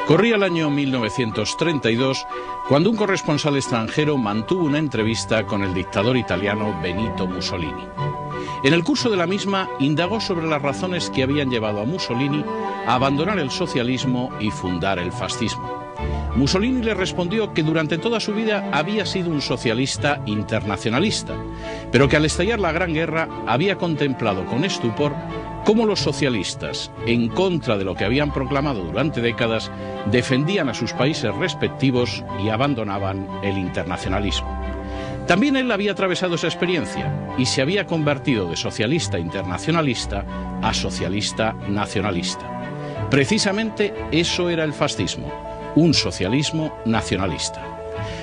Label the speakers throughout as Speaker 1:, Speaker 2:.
Speaker 1: Corría el año 1932 cuando un corresponsal extranjero mantuvo una entrevista con el dictador italiano Benito Mussolini. En el curso de la misma indagó sobre las razones que habían llevado a Mussolini a abandonar el socialismo y fundar el fascismo. Mussolini le respondió que durante toda su vida había sido un socialista internacionalista, pero que al estallar la Gran Guerra había contemplado con estupor cómo los socialistas, en contra de lo que habían proclamado durante décadas, defendían a sus países respectivos y abandonaban el internacionalismo. También él había atravesado esa experiencia y se había convertido de socialista internacionalista a socialista nacionalista. Precisamente eso era el fascismo, un socialismo nacionalista.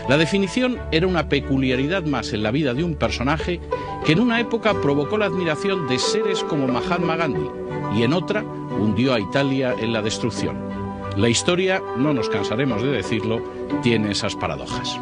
Speaker 1: La definición era una peculiaridad más en la vida de un personaje que en una época provocó la admiración de seres como Mahatma Gandhi y en otra hundió a Italia en la destrucción. La historia, no nos cansaremos de decirlo, tiene esas paradojas.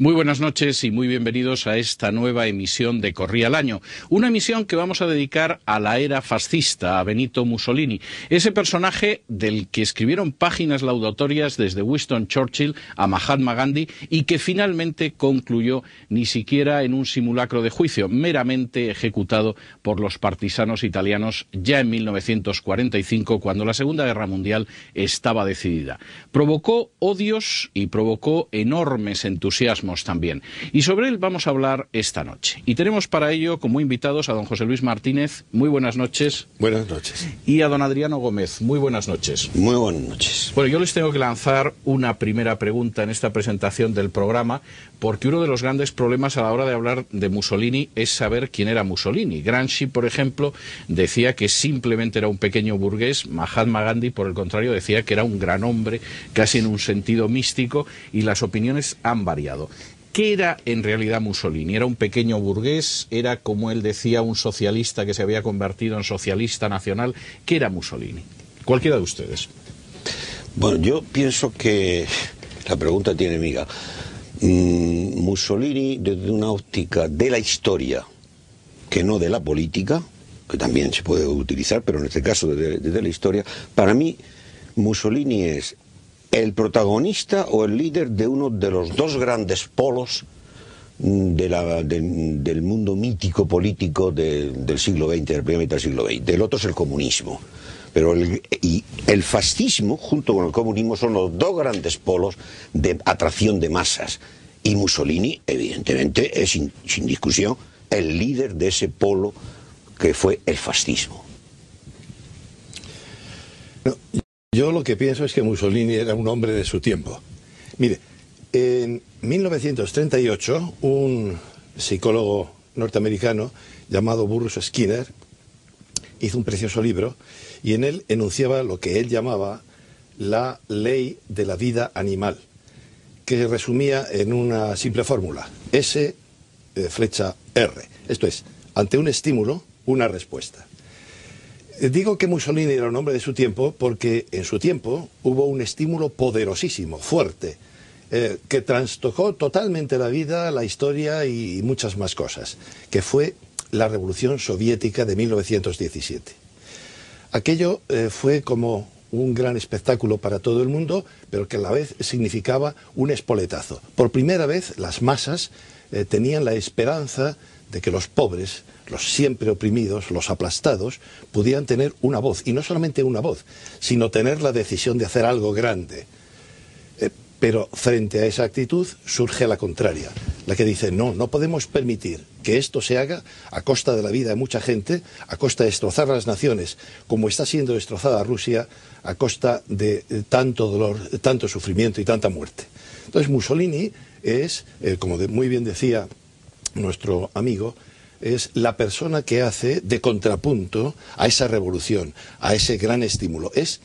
Speaker 1: Muy buenas noches y muy bienvenidos a esta nueva emisión de Corría el Año. Una emisión que vamos a dedicar a la era fascista, a Benito Mussolini. Ese personaje del que escribieron páginas laudatorias desde Winston Churchill a Mahatma Gandhi y que finalmente concluyó ni siquiera en un simulacro de juicio, meramente ejecutado por los partisanos italianos ya en 1945, cuando la Segunda Guerra Mundial estaba decidida. Provocó odios y provocó enormes entusiasmos también. Y sobre él vamos a hablar esta noche. Y tenemos para ello como invitados a don José Luis Martínez. Muy buenas noches.
Speaker 2: Buenas noches.
Speaker 1: Y a don Adriano Gómez. Muy buenas noches.
Speaker 2: Muy buenas noches.
Speaker 1: Bueno, yo les tengo que lanzar una primera pregunta en esta presentación del programa, porque uno de los grandes problemas a la hora de hablar de Mussolini es saber quién era Mussolini. Gramsci, por ejemplo, decía que simplemente era un pequeño burgués. Mahatma Gandhi, por el contrario, decía que era un gran hombre, casi en un sentido místico, y las opiniones han variado. ¿Qué era en realidad Mussolini? ¿Era un pequeño burgués? ¿Era, como él decía, un socialista que se había convertido en socialista nacional? ¿Qué era Mussolini? Cualquiera de ustedes.
Speaker 2: Bueno, yo pienso que la pregunta tiene miga. Mussolini, desde una óptica de la historia, que no de la política, que también se puede utilizar, pero en este caso desde la historia, para mí Mussolini es el protagonista o el líder de uno de los dos grandes polos del mundo mítico político del siglo XX, del primer mitad del siglo XX. El otro es el comunismo. Pero el fascismo, junto con el comunismo, son los dos grandes polos de atracción de masas. Y Mussolini, evidentemente, es sin discusión el líder de ese polo que fue el fascismo.
Speaker 3: No, yo lo que pienso es que Mussolini era un hombre de su tiempo. Mire, en 1938, un psicólogo norteamericano llamado Bruce Skinner hizo un precioso libro y en él enunciaba lo que él llamaba la ley de la vida animal, que se resumía en una simple fórmula: S, flecha R. Esto es, ante un estímulo, una respuesta. Digo que Mussolini era un hombre de su tiempo porque en su tiempo hubo un estímulo poderosísimo, fuerte, que trastocó totalmente la vida, la historia y muchas más cosas, que fue la Revolución Soviética de 1917. Aquello fue como un gran espectáculo para todo el mundo, pero que a la vez significaba un espoletazo. Por primera vez las masas tenían la esperanza de que los pobres, los siempre oprimidos, los aplastados, pudieran tener una voz, y no solamente una voz, sino tener la decisión de hacer algo grande. Pero frente a esa actitud surge la contraria, la que dice no, no podemos permitir que esto se haga a costa de la vida de mucha gente, a costa de destrozar las naciones, como está siendo destrozada Rusia, a costa de tanto dolor, tanto sufrimiento y tanta muerte. Entonces Mussolini es, como muy bien decía nuestro amigo, es la persona que hace de contrapunto a esa revolución, a ese gran estímulo. Es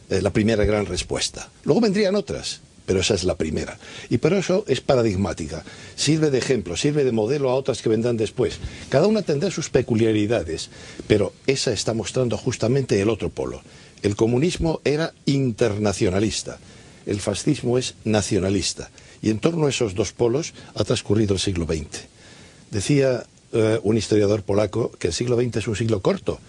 Speaker 3: la primera gran respuesta. Luego vendrían otras, pero esa es la primera. Y por eso es paradigmática. Sirve de ejemplo, sirve de modelo a otras que vendrán después. Cada una tendrá sus peculiaridades, pero esa está mostrando justamente el otro polo. El comunismo era internacionalista, el fascismo es nacionalista. Y en torno a esos dos polos ha transcurrido el siglo XX. Decía un historiador polaco que el siglo XX es un siglo corto,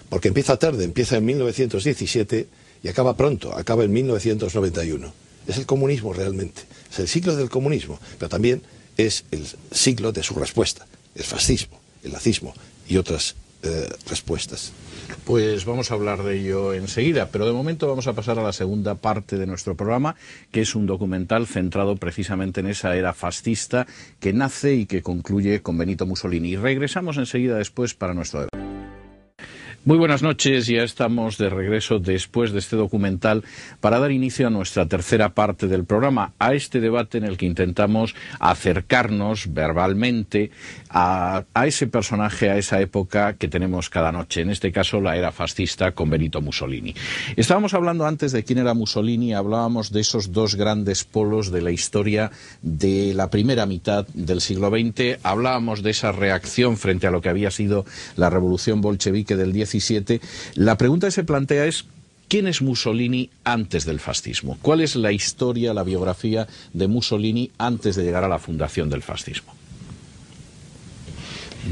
Speaker 3: porque empieza tarde, empieza en 1917 y acaba pronto, acaba en 1991. Es el comunismo realmente, es el siglo del comunismo, pero también es el siglo de su respuesta, el fascismo, el nazismo y otras respuestas.
Speaker 1: Pues vamos a hablar de ello enseguida, pero de momento vamos a pasar a la segunda parte de nuestro programa, que es un documental centrado precisamente en esa era fascista que nace y que concluye con Benito Mussolini. Y regresamos enseguida después para nuestro debate. Muy buenas noches, ya estamos de regreso después de este documental para dar inicio a nuestra tercera parte del programa, a este debate en el que intentamos acercarnos verbalmente a ese personaje, a esa época que tenemos cada noche, en este caso la era fascista con Benito Mussolini. Estábamos hablando antes de quién era Mussolini, hablábamos de esos dos grandes polos de la historia de la primera mitad del siglo XX, hablábamos de esa reacción frente a lo que había sido la revolución bolchevique del 17. La pregunta que se plantea es: ¿quién es Mussolini antes del fascismo? ¿Cuál es la historia, la biografía de Mussolini antes de llegar a la fundación del fascismo?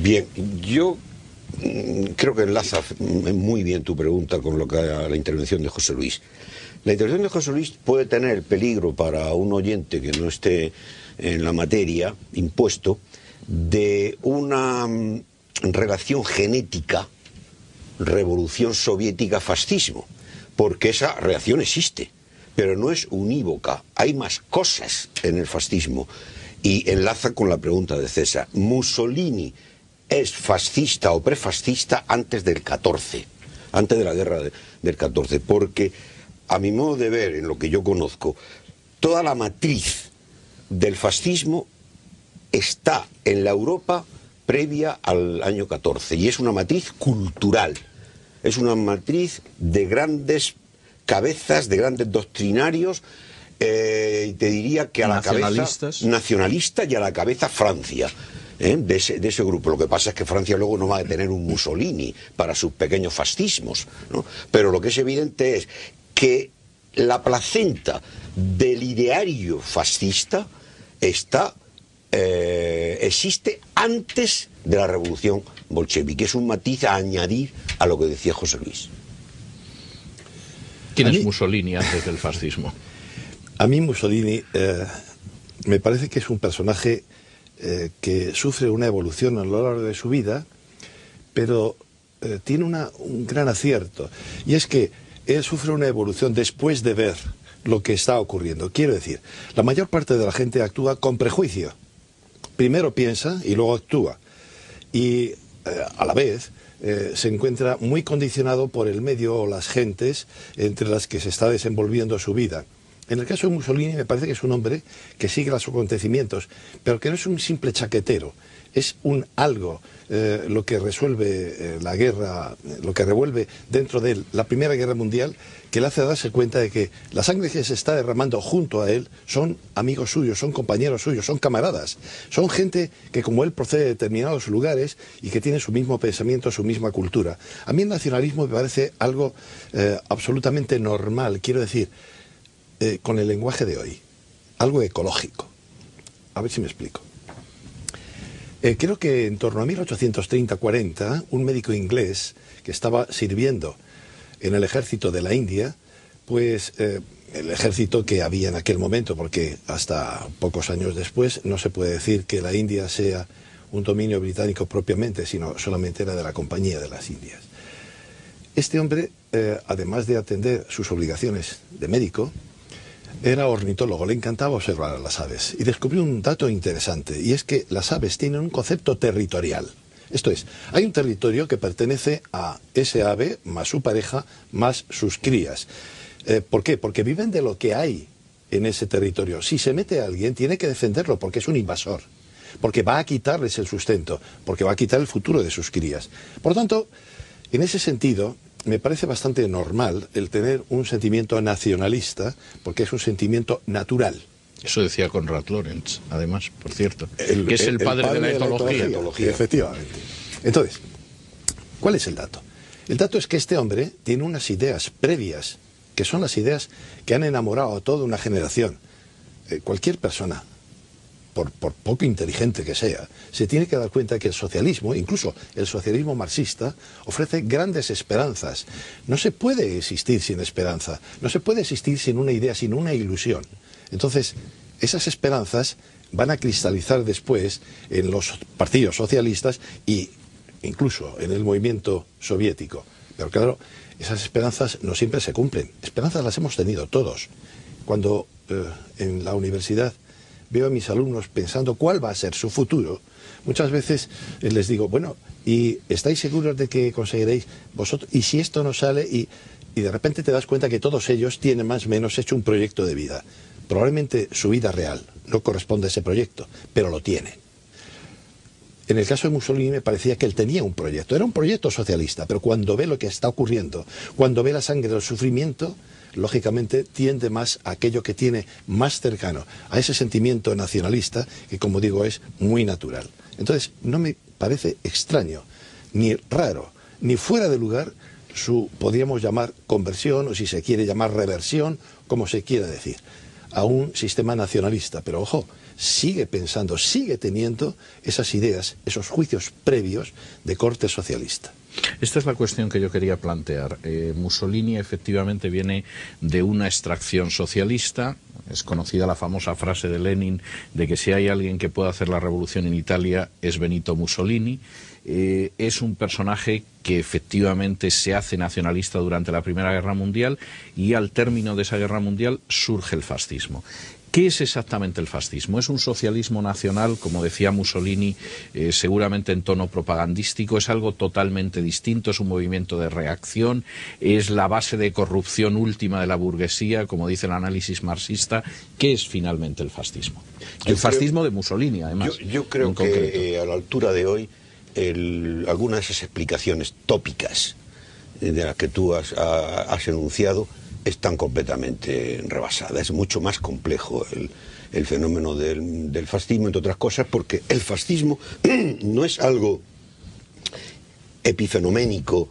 Speaker 2: Bien, yo creo que enlaza muy bien tu pregunta con lo que a la intervención de José Luis. La intervención de José Luis puede tener peligro para un oyente que no esté en la materia impuesto de una relación genética revolución soviética fascismo, porque esa reacción existe, pero no es unívoca, hay más cosas en el fascismo. Y enlaza con la pregunta de César: Mussolini es fascista o prefascista antes del 14, antes de la guerra del 14, porque a mi modo de ver, en lo que yo conozco, toda la matriz del fascismo está en la Europa previa al año 14, y es una matriz cultural, es una matriz de grandes cabezas, de grandes doctrinarios, y te diría que a la cabeza nacionalista y a la cabeza Francia, de ese grupo. Lo que pasa es que Francia luego no va a tener un Mussolini para sus pequeños fascismos, ¿no? Pero lo que es evidente es que la placenta del ideario fascista existe antes de la revolución bolchevique. Es un matiz a añadir a lo que decía José Luis.
Speaker 1: ¿Quién es Mussolini antes del fascismo?
Speaker 3: A mí Mussolini me parece que es un personaje que sufre una evolución a lo largo de su vida, pero tiene un gran acierto, y es que él sufre una evolución después de ver lo que está ocurriendo. Quiero decir, la mayor parte de la gente actúa con prejuicio. Primero piensa y luego actúa. Y a la vez se encuentra muy condicionado por el medio o las gentes entre las que se está desenvolviendo su vida. En el caso de Mussolini me parece que es un hombre que sigue los acontecimientos, pero que no es un simple chaquetero, es un algo, lo que resuelve la guerra, lo que revuelve dentro de él la Primera Guerra Mundial, que le hace darse cuenta de que la sangre que se está derramando junto a él son amigos suyos, son compañeros suyos, son camaradas, son gente que como él procede de determinados lugares y que tiene su mismo pensamiento, su misma cultura. A mí el nacionalismo me parece algo absolutamente normal, quiero decir, con el lenguaje de hoy, algo ecológico. A ver si me explico. Creo que en torno a 1830-40, un médico inglés que estaba sirviendo en el ejército de la India, pues el ejército que había en aquel momento, porque hasta pocos años después no se puede decir que la India sea un dominio británico propiamente, sino solamente era de la Compañía de las Indias. Este hombre, además de atender sus obligaciones de médico, era ornitólogo, le encantaba observar a las aves y descubrió un dato interesante, y es que las aves tienen un concepto territorial. Esto es, hay un territorio que pertenece a ese ave más su pareja más sus crías. ¿Por qué? Porque viven de lo que hay en ese territorio. Si se mete a alguien tiene que defenderlo porque es un invasor. porque va a quitarles el sustento, porque va a quitar el futuro de sus crías. Por lo tanto, en ese sentido, me parece bastante normal el tener un sentimiento nacionalista, porque es un sentimiento natural.
Speaker 1: Eso decía Konrad Lorenz, además, por cierto, que es el padre de la etología.
Speaker 3: Efectivamente. Entonces, ¿cuál es el dato? El dato es que este hombre tiene unas ideas previas, que son las ideas que han enamorado a toda una generación. Cualquier persona, por poco inteligente que sea, se tiene que dar cuenta que el socialismo, incluso el socialismo marxista, ofrece grandes esperanzas. No se puede existir sin esperanza, no se puede existir sin una idea, sin una ilusión. Entonces, esas esperanzas van a cristalizar después en los partidos socialistas e incluso en el movimiento soviético. Pero claro, esas esperanzas no siempre se cumplen. Esperanzas las hemos tenido todos. Cuando en la universidad veo a mis alumnos pensando cuál va a ser su futuro, muchas veces les digo, bueno, ¿y estáis seguros de que conseguiréis vosotros? ¿Y si esto no sale? Y de repente te das cuenta que todos ellos tienen más o menos hecho un proyecto de vida. Probablemente su vida real no corresponde a ese proyecto, pero lo tiene. En el caso de Mussolini me parecía que él tenía un proyecto, era un proyecto socialista, pero cuando ve lo que está ocurriendo, cuando ve la sangre del sufrimiento, lógicamente tiende más a aquello que tiene más cercano a ese sentimiento nacionalista que, como digo, es muy natural. Entonces, no me parece extraño, ni raro, ni fuera de lugar su, podríamos llamar, conversión, o si se quiere llamar reversión, como se quiera decir, a un sistema nacionalista. Pero ojo, sigue pensando, sigue teniendo esas ideas, esos juicios previos de corte socialista.
Speaker 1: Esta es la cuestión que yo quería plantear. Mussolini efectivamente viene de una extracción socialista. Es conocida la famosa frase de Lenin de que si hay alguien que pueda hacer la revolución en Italia es Benito Mussolini. Es un personaje que efectivamente se hace nacionalista durante la Primera Guerra Mundial y al término de esa guerra mundial surge el fascismo. ¿Qué es exactamente el fascismo? ¿Es un socialismo nacional, como decía Mussolini, seguramente en tono propagandístico? ¿Es algo totalmente distinto? ¿Es un movimiento de reacción? ¿Es la base de corrupción última de la burguesía, como dice el análisis marxista? ¿Qué es finalmente el fascismo? El fascismo de Mussolini, además.
Speaker 2: Yo creo que a la altura de hoy, algunas de esas explicaciones tópicas de las que tú has enunciado están completamente rebasadas. Es mucho más complejo el fenómeno del fascismo, entre otras cosas, porque el fascismo no es algo epifenoménico,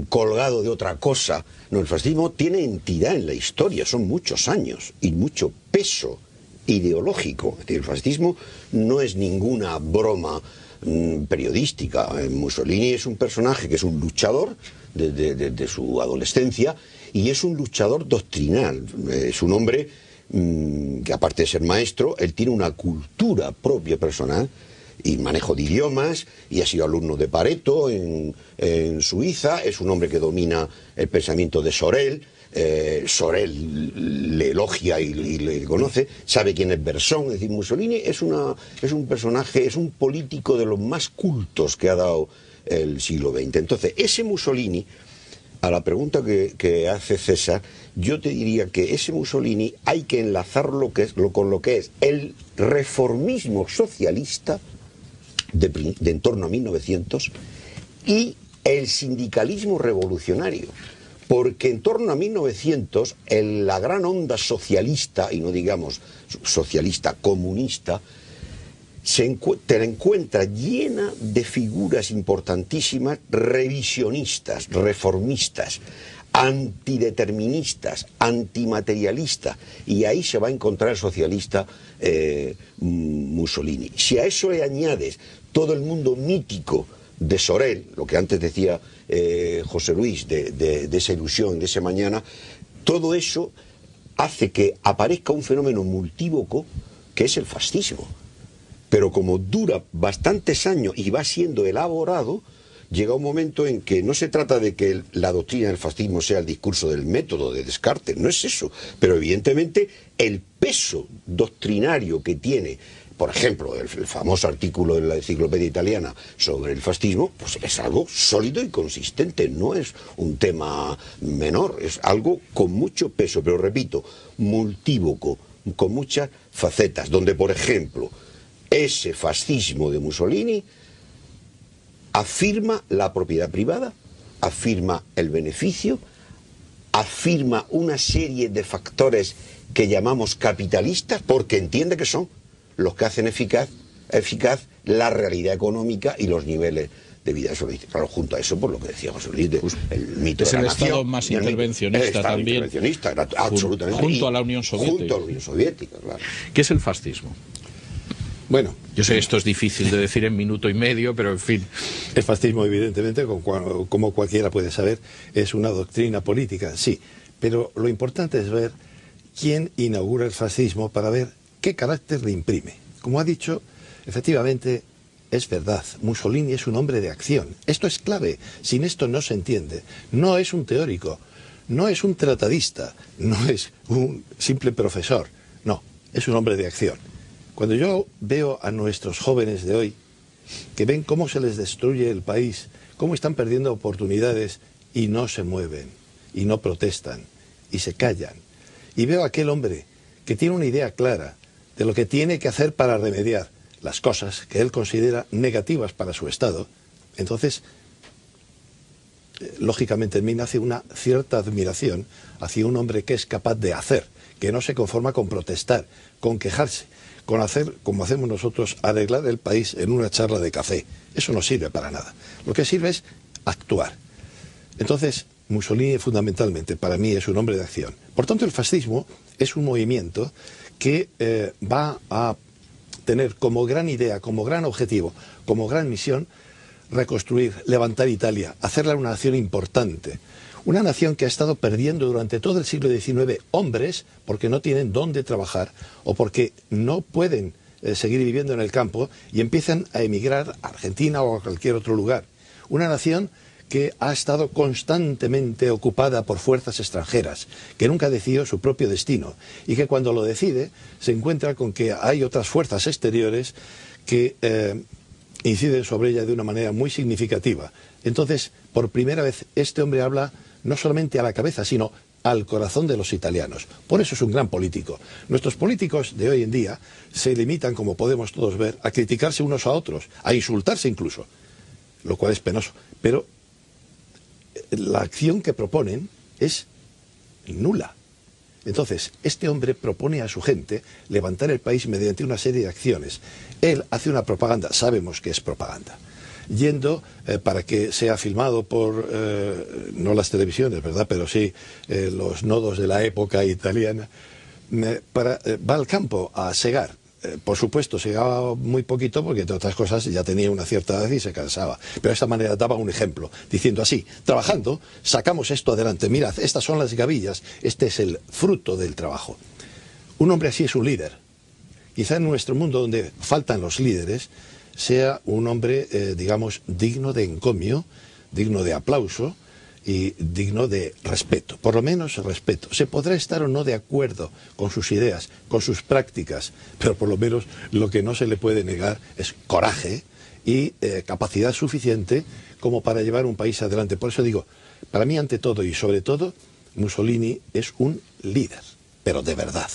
Speaker 2: colgado de otra cosa. No, el fascismo tiene entidad en la historia, son muchos años y mucho peso ideológico. Es decir, el fascismo no es ninguna broma periodística. Mussolini es un personaje que es un luchador desde su adolescencia, y es un luchador doctrinal. Es un hombre que, aparte de ser maestro, él tiene una cultura propia personal y manejo de idiomas, y ha sido alumno de Pareto en Suiza. Es un hombre que domina el pensamiento de Sorel. Sorel le elogia y le conoce, sabe quién es Bersón. Es decir, Mussolini es un personaje, es un político de los más cultos que ha dado el siglo XX. Entonces, ese Mussolini, a la pregunta que hace César, yo te diría que ese Mussolini hay que enlazarlo con lo que es el reformismo socialista de en torno a 1900 y el sindicalismo revolucionario. Porque en torno a 1900, la gran onda socialista, y no digamos socialista comunista, te la encuentra llena de figuras importantísimas, revisionistas, reformistas, antideterministas, antimaterialistas, y ahí se va a encontrar el socialista Mussolini. Si a eso le añades todo el mundo mítico de Sorel, lo que antes decía José Luis, de esa ilusión, de ese mañana, todo eso hace que aparezca un fenómeno multívoco que es el fascismo. Pero como dura bastantes años y va siendo elaborado, llega un momento en que no se trata de que la doctrina del fascismo sea el discurso del método de Descartes, no es eso, pero evidentemente el peso doctrinario que tiene, por ejemplo, el famoso artículo de la Enciclopedia Italiana sobre el fascismo, pues es algo sólido y consistente, no es un tema menor, es algo con mucho peso, pero repito, multívoco, con muchas facetas, donde, por ejemplo, ese fascismo de Mussolini afirma la propiedad privada, afirma el beneficio, afirma una serie de factores que llamamos capitalistas, porque entiende que son los que hacen eficaz la realidad económica y los niveles de vida social. Claro, junto a eso, por lo que decíamos, el mito de la nación.
Speaker 1: Es el Estado más intervencionista también.
Speaker 2: Absolutamente.
Speaker 1: Junto a la Unión Soviética.
Speaker 2: Junto a la Unión Soviética, claro.
Speaker 1: ¿Qué es el fascismo?
Speaker 3: Bueno,
Speaker 1: yo sé, esto es difícil de decir en minuto y medio, pero en fin.
Speaker 3: El fascismo, evidentemente, como cualquiera puede saber, es una doctrina política, sí. Pero lo importante es ver quién inaugura el fascismo para ver qué carácter le imprime. Como ha dicho, efectivamente, es verdad, Mussolini es un hombre de acción. Esto es clave, sin esto no se entiende. No es un teórico, no es un tratadista, no es un simple profesor, no, es un hombre de acción. Cuando yo veo a nuestros jóvenes de hoy, que ven cómo se les destruye el país, cómo están perdiendo oportunidades y no se mueven, y no protestan, y se callan, y veo a aquel hombre que tiene una idea clara de lo que tiene que hacer para remediar las cosas que él considera negativas para su Estado, entonces, lógicamente en mí nace una cierta admiración hacia un hombre que es capaz de hacer, que no se conforma con protestar, con quejarse, con hacer, como hacemos nosotros, arreglar el país en una charla de café. Eso no sirve para nada. Lo que sirve es actuar. Entonces, Mussolini fundamentalmente para mí es un hombre de acción. Por tanto, el fascismo es un movimiento que va a tener como gran idea, como gran objetivo, como gran misión, reconstruir, levantar Italia, hacerla una nación importante. Una nación que ha estado perdiendo durante todo el siglo XIX hombres porque no tienen dónde trabajar o porque no pueden seguir viviendo en el campo y empiezan a emigrar a Argentina o a cualquier otro lugar. Una nación que ha estado constantemente ocupada por fuerzas extranjeras, que nunca decidió su propio destino y que cuando lo decide se encuentra con que hay otras fuerzas exteriores que inciden sobre ella de una manera muy significativa. Entonces, por primera vez, este hombre habla no solamente a la cabeza, sino al corazón de los italianos. Por eso es un gran político. Nuestros políticos de hoy en día se limitan, como podemos todos ver, a criticarse unos a otros, a insultarse incluso, lo cual es penoso. Pero la acción que proponen es nula. Entonces, este hombre propone a su gente levantar el país mediante una serie de acciones. Él hace una propaganda, sabemos que es propaganda, yendo para que sea filmado por, no las televisiones, ¿verdad?, pero sí los nodos de la época italiana, va al campo a segar. Por supuesto, segaba muy poquito porque, entre otras cosas, ya tenía una cierta edad y se cansaba. Pero de esta manera daba un ejemplo, diciendo así: trabajando, sacamos esto adelante. Mirad, estas son las gavillas, este es el fruto del trabajo. Un hombre así es un líder. Quizá en nuestro mundo, donde faltan los líderes, sea un hombre, digamos, digno de encomio, digno de aplauso y digno de respeto, por lo menos respeto. Se podrá estar o no de acuerdo con sus ideas, con sus prácticas, pero por lo menos lo que no se le puede negar es coraje y capacidad suficiente como para llevar un país adelante. Por eso digo, para mí ante todo y sobre todo, Mussolini es un líder, pero de verdad.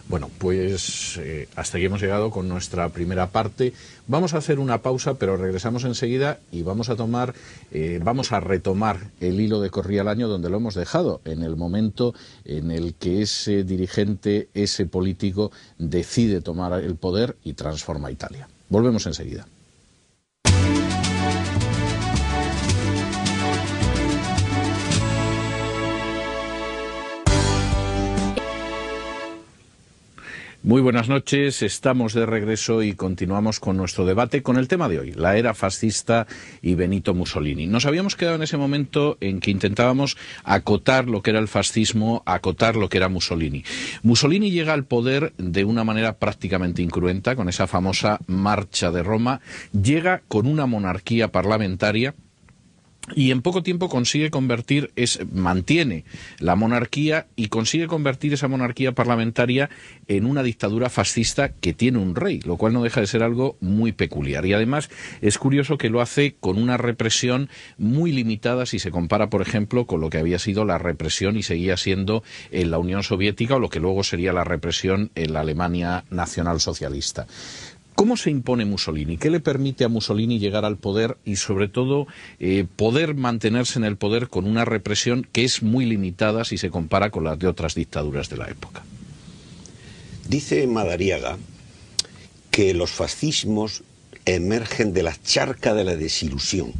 Speaker 1: Bueno, pues hasta aquí hemos llegado con nuestra primera parte. Vamos a hacer una pausa, pero regresamos enseguida y vamos a retomar el hilo de Corría el Año donde lo hemos dejado, en el momento en el que ese dirigente, ese político, decide tomar el poder y transforma Italia. Volvemos enseguida. Muy buenas noches, estamos de regreso y continuamos con nuestro debate con el tema de hoy, la era fascista y Benito Mussolini. Nos habíamos quedado en ese momento en que intentábamos acotar lo que era el fascismo, acotar lo que era Mussolini. Mussolini llega al poder de una manera prácticamente incruenta, con esa famosa marcha de Roma, llega con una monarquía parlamentaria y en poco tiempo mantiene la monarquía y consigue convertir esa monarquía parlamentaria en una dictadura fascista que tiene un rey, lo cual no deja de ser algo muy peculiar. Y además es curioso que lo hace con una represión muy limitada si se compara, por ejemplo, con lo que había sido la represión y seguía siendo en la Unión Soviética o lo que luego sería la represión en la Alemania nacionalsocialista. ¿Cómo se impone Mussolini? ¿Qué le permite a Mussolini llegar al poder y, sobre todo, poder mantenerse en el poder con una represión que es muy limitada si se compara con las de otras dictaduras de la época?
Speaker 2: Dice Madariaga que los fascismos emergen de la charca de la desilusión.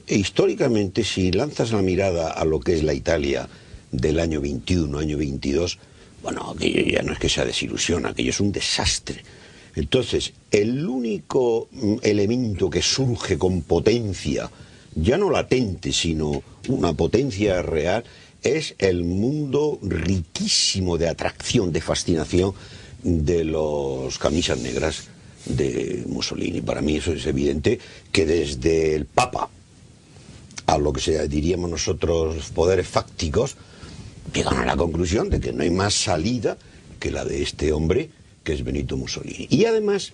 Speaker 2: E históricamente, si lanzas la mirada a lo que es la Italia del año 21, año 22, bueno, aquello ya no es que sea desilusión, aquello es un desastre. Entonces, el único elemento que surge con potencia, ya no latente, sino una potencia real, es el mundo riquísimo de atracción, de fascinación de los camisas negras de Mussolini. Para mí eso es evidente, que desde el Papa a lo que diríamos nosotros poderes fácticos, llegan a la conclusión de que no hay más salida que la de este hombre, que es Benito Mussolini. Y además,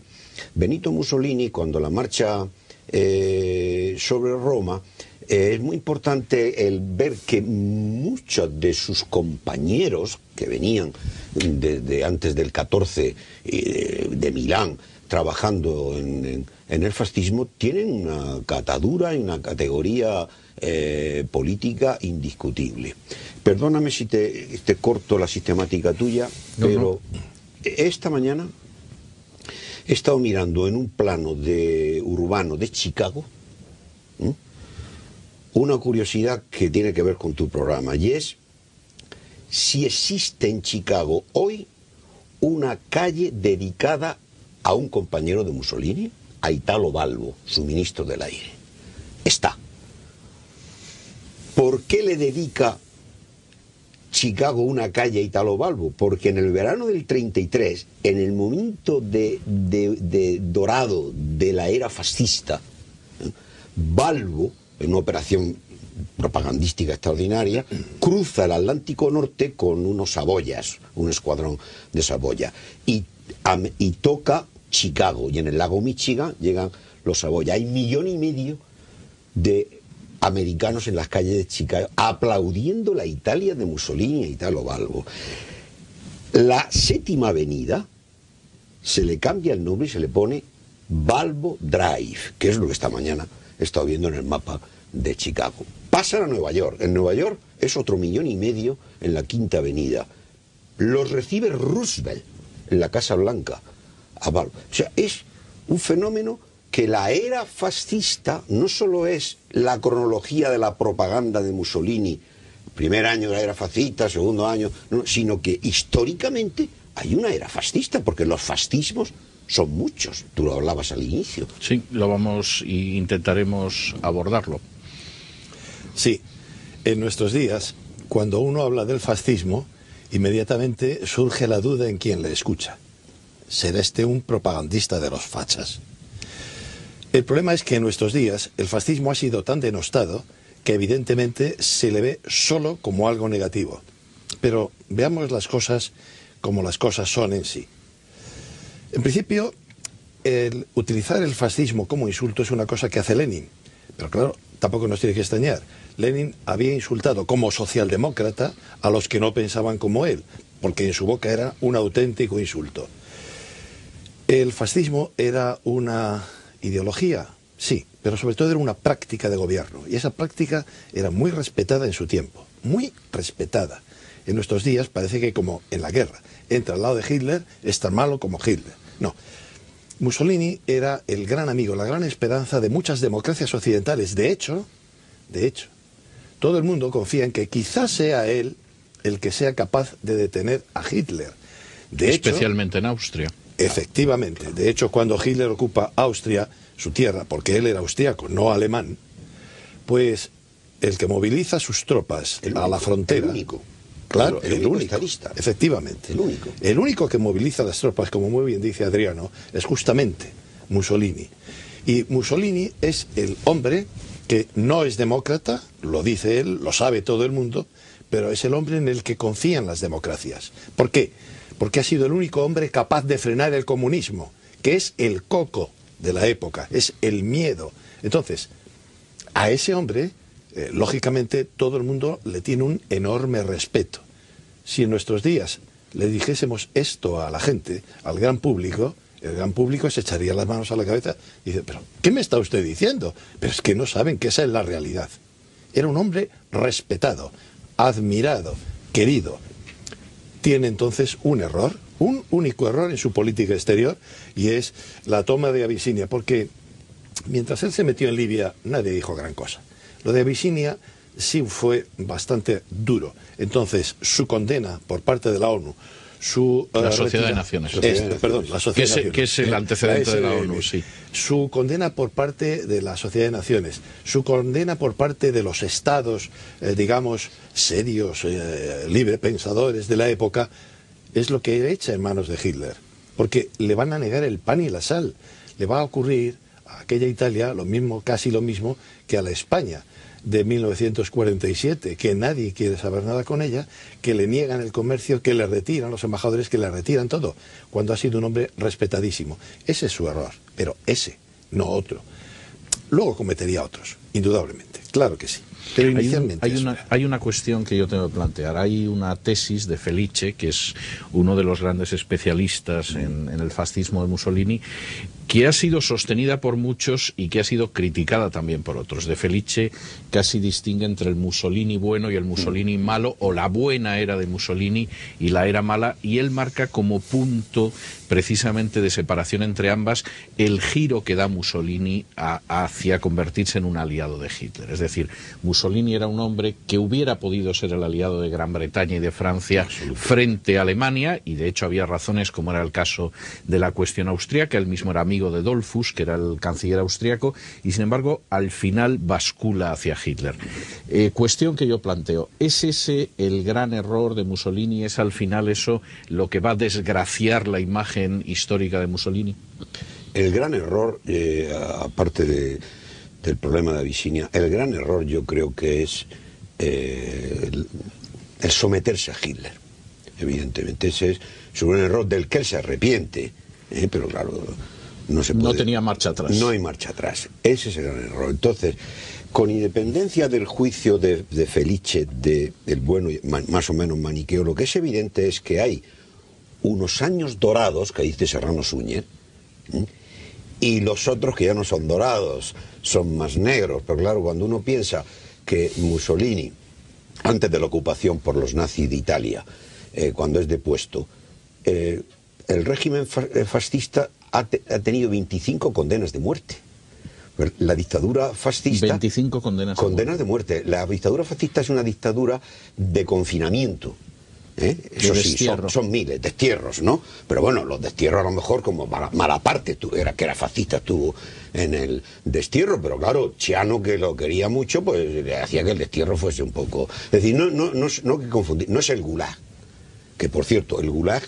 Speaker 2: Benito Mussolini, cuando la marcha sobre Roma, es muy importante el ver que muchos de sus compañeros que venían desde antes del 14 de Milán, trabajando en el fascismo, tienen una catadura y una categoría política indiscutible. Perdóname si te corto la sistemática tuya, pero esta mañana he estado mirando en un plano urbano de Chicago una curiosidad que tiene que ver con tu programa, y es si existe en Chicago hoy una calle dedicada a un compañero de Mussolini, a Italo Balbo, su ministro del aire. Está. ¿Por qué le dedica Chicago una calle a Italo Balbo? Porque en el verano del 33, en el momento de dorado de la era fascista, Balbo, en una operación propagandística extraordinaria, cruza el Atlántico Norte con unos saboyas, un escuadrón de Saboya, y toca Chicago, y en el lago Michigan llegan los Saboya. Hay 1,5 millones de americanos en las calles de Chicago aplaudiendo la Italia de Mussolini e Italo Balbo. La Séptima Avenida se le cambia el nombre y se le pone Balbo Drive, que es lo que esta mañana he estado viendo en el mapa de Chicago. Pasan a Nueva York. En Nueva York es otro 1,5 millones en la Quinta Avenida. Los recibe Roosevelt en la Casa Blanca a Balbo. O sea, es un fenómeno que la era fascista no solo es la cronología de la propaganda de Mussolini, primer año de la era fascista, segundo año, no, sino que históricamente hay una era fascista, porque los fascismos son muchos. Tú lo hablabas al inicio.
Speaker 1: Sí, lo vamos e intentaremos abordarlo.
Speaker 3: Sí, en nuestros días, cuando uno habla del fascismo, inmediatamente surge la duda en quien le escucha. ¿Será este un propagandista de los fachas? El problema es que en nuestros días el fascismo ha sido tan denostado que evidentemente se le ve solo como algo negativo. Pero veamos las cosas como las cosas son en sí. En principio, el utilizar el fascismo como insulto es una cosa que hace Lenin. Pero claro, tampoco nos tiene que extrañar. Lenin había insultado como socialdemócrata a los que no pensaban como él, porque en su boca era un auténtico insulto. El fascismo era una ideología, sí, pero sobre todo era una práctica de gobierno. Y esa práctica era muy respetada en su tiempo, muy respetada. En nuestros días parece que, como en la guerra, entra al lado de Hitler, es tan malo como Hitler. No. Mussolini era el gran amigo, la gran esperanza de muchas democracias occidentales. De hecho, todo el mundo confía en que quizás sea él el que sea capaz de detener a Hitler.
Speaker 1: Especialmente en Austria.
Speaker 3: Efectivamente. De hecho, cuando Hitler ocupa Austria, su tierra, porque él era austriaco, no alemán, pues el que moviliza sus tropas a la frontera...
Speaker 2: El único.
Speaker 3: Claro,
Speaker 2: el único estadista.
Speaker 3: Efectivamente. El único que moviliza las tropas, como muy bien dice Adriano, es justamente Mussolini. Y Mussolini es el hombre que no es demócrata, lo dice él, lo sabe todo el mundo, pero es el hombre en el que confían las democracias. ¿Por qué? Porque ha sido el único hombre capaz de frenar el comunismo, que es el coco de la época, es el miedo. Entonces, a ese hombre... lógicamente todo el mundo le tiene un enorme respeto. Si en nuestros días le dijésemos esto a la gente, al gran público, el gran público se echaría las manos a la cabeza y dice, pero ¿qué me está usted diciendo? Pero es que no saben que esa es la realidad. Era un hombre respetado, admirado, querido. Tiene entonces un error, un único error en su política exterior, y es la toma de Abisinia, porque mientras él se metió en Libia nadie dijo gran cosa. Lo de Abisinia sí fue bastante duro. Entonces, su condena por parte de la ONU,
Speaker 1: la Sociedad de Naciones.
Speaker 3: La Sociedad de Naciones.
Speaker 1: Que es el antecedente de la ONU, sí.
Speaker 3: Su condena por parte de la Sociedad de Naciones, su condena por parte de los estados, digamos, serios, librepensadores de la época, es lo que echa en manos de Hitler. Porque le van a negar el pan y la sal. Le va a ocurrir a aquella Italia lo mismo, casi lo mismo que a la España de 1947, que nadie quiere saber nada con ella, que le niegan el comercio, que le retiran los embajadores, que le retiran todo, cuando ha sido un hombre respetadísimo. Ese es su error, pero ese, no otro. Luego cometería otros, indudablemente, claro que sí. Pero inicialmente
Speaker 1: hay una cuestión que yo tengo que plantear. Hay una tesis de Felice, que es uno de los grandes especialistas en el fascismo de Mussolini, que ha sido sostenida por muchos y que ha sido criticada también por otros. De Felice casi distingue entre el Mussolini bueno y el Mussolini malo, o la buena era de Mussolini y la era mala, y él marca como punto precisamente de separación entre ambas el giro que da Mussolini hacia convertirse en un aliado de Hitler. Es decir, Mussolini era un hombre que hubiera podido ser el aliado de Gran Bretaña y de Francia frente a Alemania, y de hecho había razones, como era el caso de la cuestión austríaca. Él mismo era amigo de Dollfuss, que era el canciller austriaco, y sin embargo al final bascula hacia Hitler. Cuestión que yo planteo, ¿es ese el gran error de Mussolini? ¿Es al final eso lo que va a desgraciar la imagen histórica de Mussolini?
Speaker 2: El gran error, aparte del problema de Abisinia, el gran error yo creo que es el someterse a Hitler. Evidentemente ese es un error del que él se arrepiente, pero claro, no se puede,
Speaker 1: no tenía marcha atrás.
Speaker 2: No hay marcha atrás. Ese es el gran error. Entonces, con independencia del juicio de Felice, del bueno y más o menos maniqueo, lo que es evidente es que hay unos años dorados, que dice Serrano Suñer, y los otros que ya no son dorados, son más negros. Pero claro, cuando uno piensa que Mussolini, antes de la ocupación por los nazis de Italia, cuando es depuesto, el régimen fascista ha tenido 25 condenas de muerte. La dictadura fascista...
Speaker 1: 25 condenas
Speaker 2: de muerte. La dictadura fascista es una dictadura de confinamiento. Eso sí, son miles, destierros, ¿no? Pero bueno, los destierros a lo mejor, como Malaparte, que era fascista, estuvo en el destierro, pero claro, Chiano, que lo quería mucho, pues le hacía que el destierro fuese un poco... Es decir, no que confundir, no es el Gulag, que por cierto, el Gulag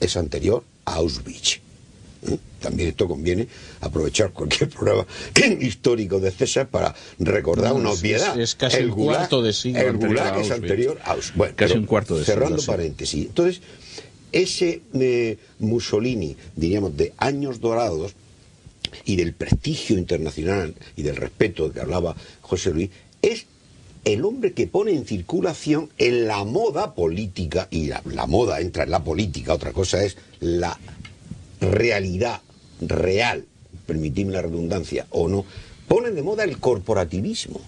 Speaker 2: es anterior a Auschwitz. También esto conviene aprovechar cualquier programa histórico de César para recordar una obviedad.
Speaker 1: Es casi un cuarto de siglo.
Speaker 2: El Gulag es anterior a Auschwitz. Bueno,
Speaker 1: casi un cuarto de siglo.
Speaker 2: Cerrando paréntesis. Entonces, ese Mussolini, diríamos, de años dorados y del prestigio internacional y del respeto de que hablaba José Luis, es el hombre que pone en circulación en la moda política, y la moda entra en la política, otra cosa es la realidad real, permitidme la redundancia o no, pone de moda el corporativismo.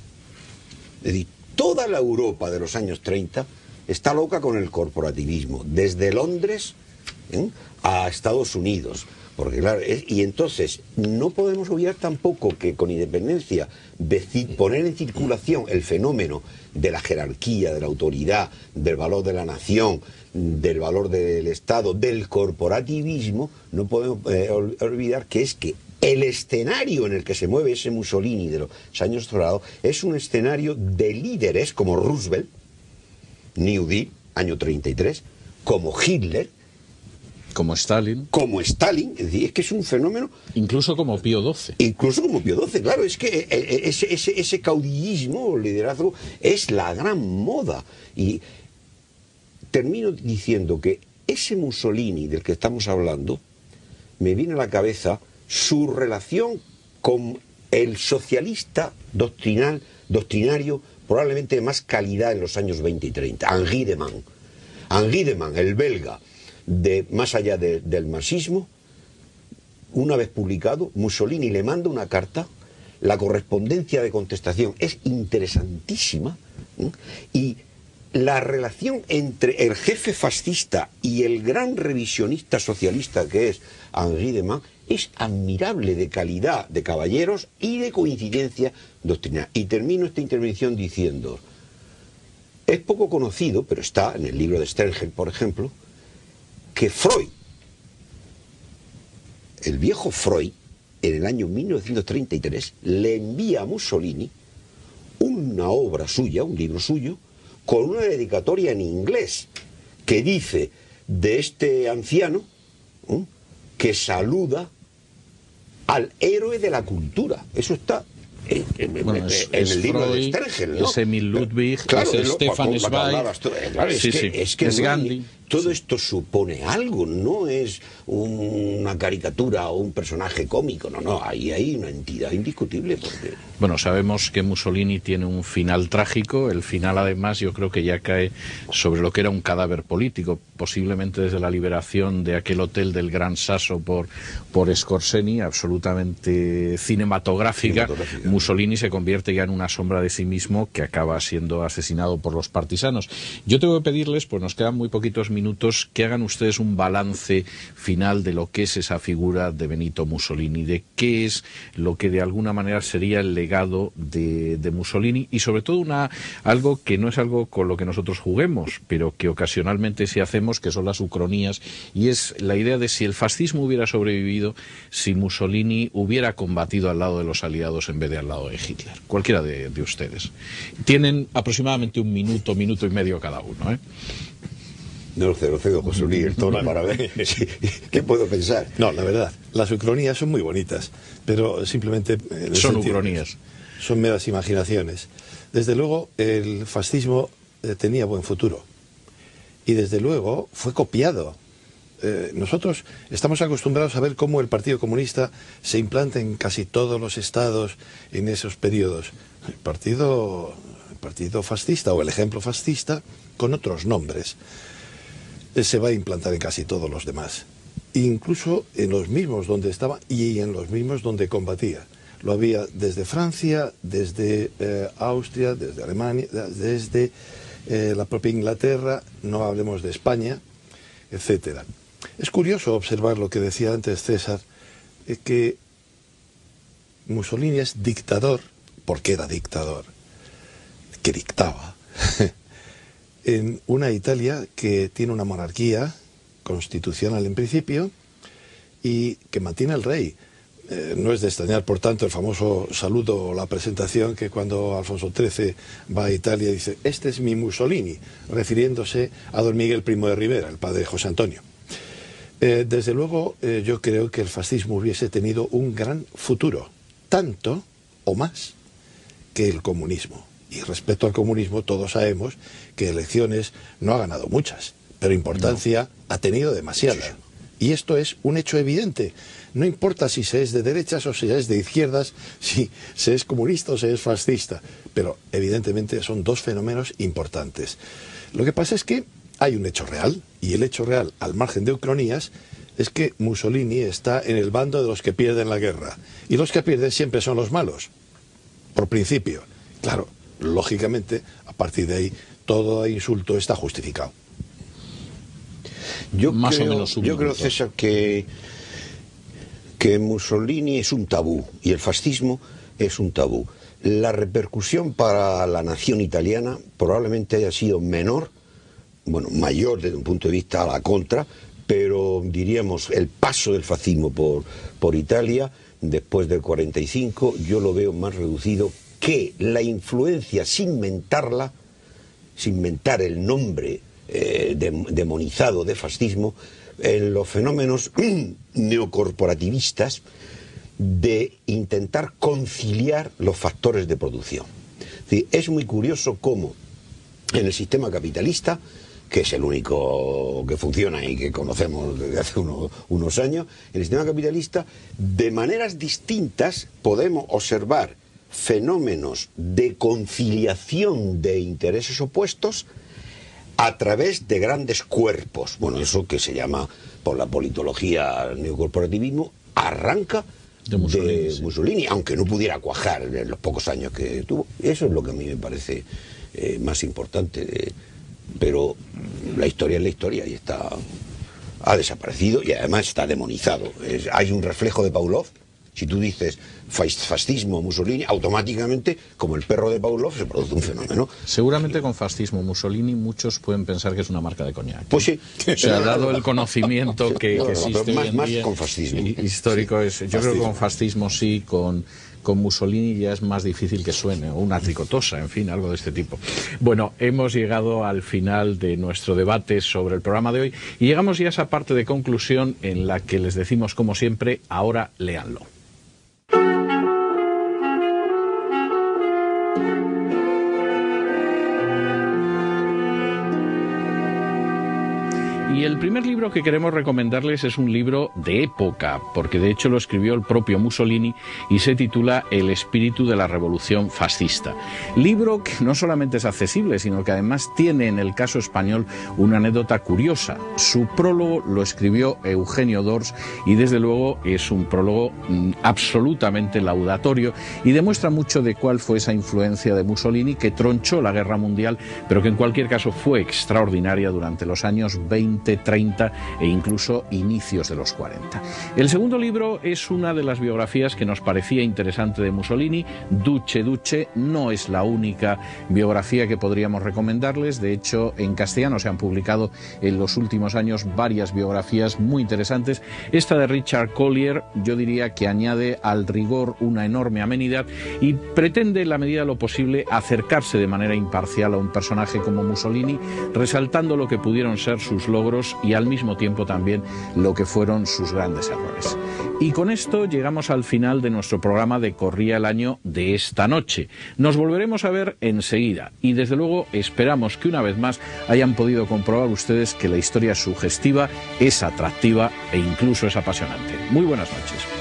Speaker 2: Es decir, toda la Europa de los años 30 está loca con el corporativismo, desde Londres a Estados Unidos. Porque claro, y entonces no podemos olvidar tampoco que con independencia de poner en circulación el fenómeno de la jerarquía, de la autoridad, del valor de la nación, del valor del Estado, del corporativismo, no podemos olvidar que es que el escenario en el que se mueve ese Mussolini de los años dorados es un escenario de líderes como Roosevelt, New Deal, año 33, como Hitler,
Speaker 1: como Stalin,
Speaker 2: es decir, es que es un fenómeno...
Speaker 1: Incluso como Pío XII.
Speaker 2: Incluso como Pío XII, claro, es que ese caudillismo o liderazgo es la gran moda. Y termino diciendo que ese Mussolini del que estamos hablando, me viene a la cabeza su relación con el socialista doctrinario, probablemente de más calidad en los años 20 y 30, Henri de Man. Henri de Man, el belga, más allá del marxismo, una vez publicado, Mussolini le manda una carta, la correspondencia de contestación es interesantísima, y la relación entre el jefe fascista y el gran revisionista socialista que es Henri de Man es admirable, de calidad de caballeros y de coincidencia doctrinal. Y termino esta intervención diciendo, es poco conocido, pero está en el libro de Stengel, por ejemplo, que Freud, el viejo Freud, en el año 1933, le envía a Mussolini una obra suya, un libro suyo, con una dedicatoria en inglés, que dice de este anciano que saluda al héroe de la cultura. Eso está en el libro
Speaker 1: Freud,
Speaker 2: de Stengel, ¿no?
Speaker 1: Es Emil Ludwig,
Speaker 2: claro,
Speaker 1: es Stefan Zweig,
Speaker 2: claro, es que
Speaker 1: es Gandhi.
Speaker 2: Todo esto supone algo, no es una caricatura o un personaje cómico, no, hay una entidad indiscutible. Porque...
Speaker 1: Bueno, sabemos que Mussolini tiene un final trágico, el final además yo creo que ya cae sobre lo que era un cadáver político, posiblemente desde la liberación de aquel hotel del Gran Sasso por Scorsese, absolutamente cinematográfica. Mussolini se convierte ya en una sombra de sí mismo que acaba siendo asesinado por los partisanos. Yo tengo que pedirles, pues nos quedan muy poquitos minutos, que hagan ustedes un balance final de lo que es esa figura de Benito Mussolini, de qué es lo que de alguna manera sería el legado de Mussolini, y sobre todo algo que no es algo con lo que nosotros juguemos, pero que ocasionalmente sí hacemos, que son las ucronías, y es la idea de si el fascismo hubiera sobrevivido, si Mussolini hubiera combatido al lado de los aliados en vez de al lado de Hitler. Cualquiera de ustedes. Tienen aproximadamente un minuto y medio cada uno, ¿eh?
Speaker 2: No lo cedo, José Luis, el tono para ver. ¿Qué puedo pensar?
Speaker 3: No, la verdad, las ucronías son muy bonitas, pero simplemente...
Speaker 1: Son ucronías.
Speaker 3: Son meras imaginaciones. Desde luego, el fascismo tenía buen futuro. Y desde luego, fue copiado. Nosotros estamos acostumbrados a ver cómo el Partido Comunista se implanta en casi todos los estados en esos periodos. El partido fascista, o el ejemplo fascista, con otros nombres, se va a implantar en casi todos los demás, incluso en los mismos donde estaba y en los mismos donde combatía. Lo había desde Francia, desde Austria, desde Alemania, desde la propia Inglaterra, no hablemos de España, etcétera. Es curioso observar lo que decía antes César, que Mussolini es dictador, porque era dictador, que dictaba, en una Italia que tiene una monarquía constitucional en principio y que mantiene el rey. No es de extrañar, por tanto, el famoso saludo o la presentación que cuando Alfonso XIII va a Italia dice: este es mi Mussolini, refiriéndose a don Miguel Primo de Rivera, el padre de José Antonio. Desde luego, yo creo que el fascismo hubiese tenido un gran futuro, tanto o más que el comunismo. Y respecto al comunismo, todos sabemos que elecciones no ha ganado muchas, pero importancia ha tenido demasiada. Y esto es un hecho evidente. No importa si se es de derechas o si se es de izquierdas, si se es comunista o se es fascista, pero evidentemente son dos fenómenos importantes. Lo que pasa es que hay un hecho real, y el hecho real, al margen de ucronías, es que Mussolini está en el bando de los que pierden la guerra. Y los que pierden siempre son los malos, por principio. Claro, lógicamente, a partir de ahí, todo insulto está justificado.
Speaker 2: Yo creo, César, que Mussolini es un tabú, y el fascismo es un tabú. La repercusión para la nación italiana probablemente haya sido menor, bueno, mayor desde un punto de vista a la contra, pero diríamos el paso del fascismo por Italia después del 45 yo lo veo más reducido que la influencia, sin mentar el nombre demonizado de fascismo, en los fenómenos neocorporativistas de intentar conciliar los factores de producción. Es decir, es muy curioso cómo en el sistema capitalista, que es el único que funciona y que conocemos desde hace unos años, en el sistema capitalista, de maneras distintas podemos observar fenómenos de conciliación de intereses opuestos a través de grandes cuerpos. Bueno, eso que se llama por la politología neocorporativismo, arranca de Mussolini, aunque no pudiera cuajar en los pocos años que tuvo. Eso es lo que a mí me parece más importante. Pero la historia es la historia y ha desaparecido y además está demonizado. Hay un reflejo de Pavlov. Si tú dices fascismo Mussolini, automáticamente, como el perro de Pavlov, se produce un fenómeno.
Speaker 1: Seguramente con fascismo Mussolini muchos pueden pensar que es una marca de coñac.
Speaker 2: Pues sí.
Speaker 1: O sea, dado el conocimiento que existe hoy en
Speaker 2: más
Speaker 1: día,
Speaker 2: con fascismo.
Speaker 1: Histórico es. Yo creo que con fascismo sí, con Mussolini ya es más difícil que suene, o una tricotosa, en fin, algo de este tipo. Bueno, hemos llegado al final de nuestro debate sobre el programa de hoy y llegamos ya a esa parte de conclusión en la que les decimos, como siempre, ahora léanlo. Y el primer libro que queremos recomendarles es un libro de época, porque de hecho lo escribió el propio Mussolini y se titula El espíritu de la revolución fascista. Libro que no solamente es accesible, sino que además tiene en el caso español una anécdota curiosa. Su prólogo lo escribió Eugenio d'Ors y desde luego es un prólogo absolutamente laudatorio y demuestra mucho de cuál fue esa influencia de Mussolini que tronchó la guerra mundial, pero que en cualquier caso fue extraordinaria durante los años 20, 30 e incluso inicios de los 40. El segundo libro es una de las biografías que nos parecía interesante de Mussolini. Duce Duce no es la única biografía que podríamos recomendarles. De hecho, en castellano se han publicado en los últimos años varias biografías muy interesantes. Esta de Richard Collier yo diría que añade al rigor una enorme amenidad y pretende en la medida de lo posible acercarse de manera imparcial a un personaje como Mussolini, resaltando lo que pudieron ser sus logros y al mismo tiempo también lo que fueron sus grandes errores. Y con esto llegamos al final de nuestro programa de Corría el Año de esta noche. Nos volveremos a ver enseguida y desde luego esperamos que una vez más hayan podido comprobar ustedes que la historia es sugestiva, es atractiva e incluso es apasionante. Muy buenas noches.